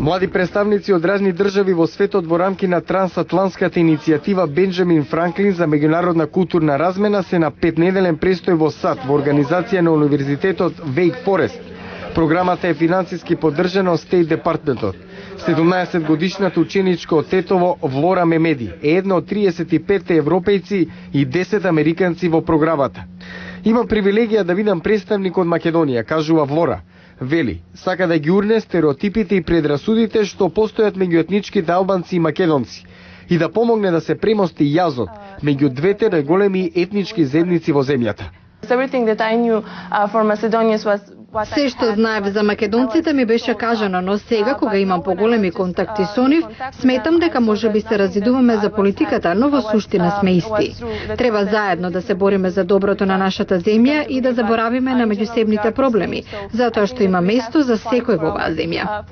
Млади представници од разни држави во светот во рамки на трансатлантската иницијатива Бенџамин Франклин за меѓународна културна размена се на 5-неделен престој во САД во организација на Универзитетот Вейк Форест. Програмата е финансиски поддржана од Стейт Департментот. 17-годишната ученичка од Тетово Влора Мемеди е една од 35 европејци и 10 американци во програмата. Имам привилегија да видам представник од Македонија, кажува Влора. Вели, сака да ги урне стереотипите и предрасудите што постојат меѓу етничките албанци и македонци и да помогне да се премости јазот меѓу двете најголеми етнички заедници во земјата. Се што знаев за македонците ми беше кажано, но сега кога имам поголеми контакти со нив, сметам дека можеби се разидуваме за политиката, но во суштина сме исти. Треба заедно да се бориме за доброто на нашата земја и да заборавиме на меѓусебните проблеми, затоа што има место за секој во оваа земја.